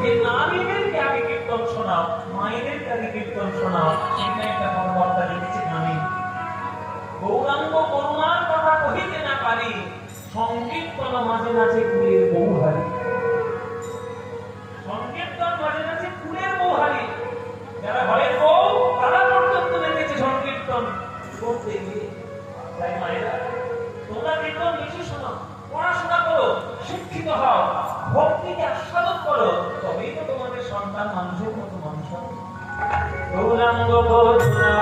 যে নারীদেরকে আগে কীর্তন শোনাও, মায়েদেরকে আগে কীর্তন শোনাও, সেটা একটা কর্মকর্তা লিখেছে গানে। গৌরাঙ্গ করুণার কথা কহিতে না পারি, সংকীর্তন মাঝে নাচে কুলের বৌহারি। সংকীর্তন মাঝে নাচে কুলের বৌহারি। যারা ঘরের বউ তারা পর্যন্ত নেমেছে সংকীর্তন করতে গিয়ে। তাই মায়েরা, তোমরা কীর্তন বেশি শোনো, পড়াশোনা করো, শিক্ষিত হও, ভক্তিকে আস্বাদন করো, তবেই তো তোমাদের সন্তান মানুষের মতো মানুষ হবে। গৌরাঙ্গ করুণা